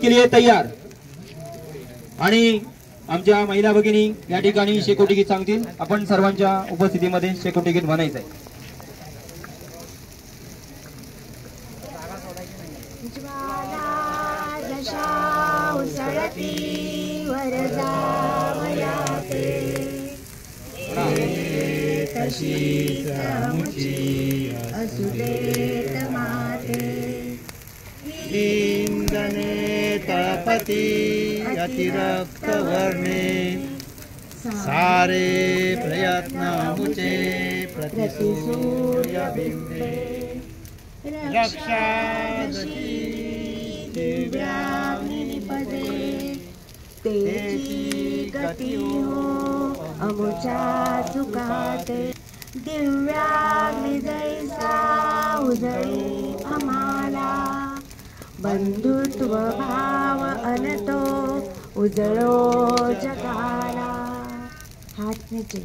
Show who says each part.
Speaker 1: के लिए तैयार। आणि आमच्या महिला भगिनी या ठिकाणी शेकोटी गीत सांगतील। आपण सर्वांच्या उपस्थितीमध्ये शेकोटी गीत म्हणायचं आहे।
Speaker 2: ज्वाला जशा उसळती वरजावयाचे तशीच आमची असू देत माते।
Speaker 3: इंद्रने तळपती अतिरक्त वर्णे सारे प्रयत्न मुचे प्रतिसूर्य बिंबे रक्षा
Speaker 2: दिव्याग्नि निपजे तेची गती हो अमुच्या चुकाते। दिव्याग्नि जैसा उजळी आम्हाला बंधुत्व भाव अनतो उजळो जगाला। हात नीचे।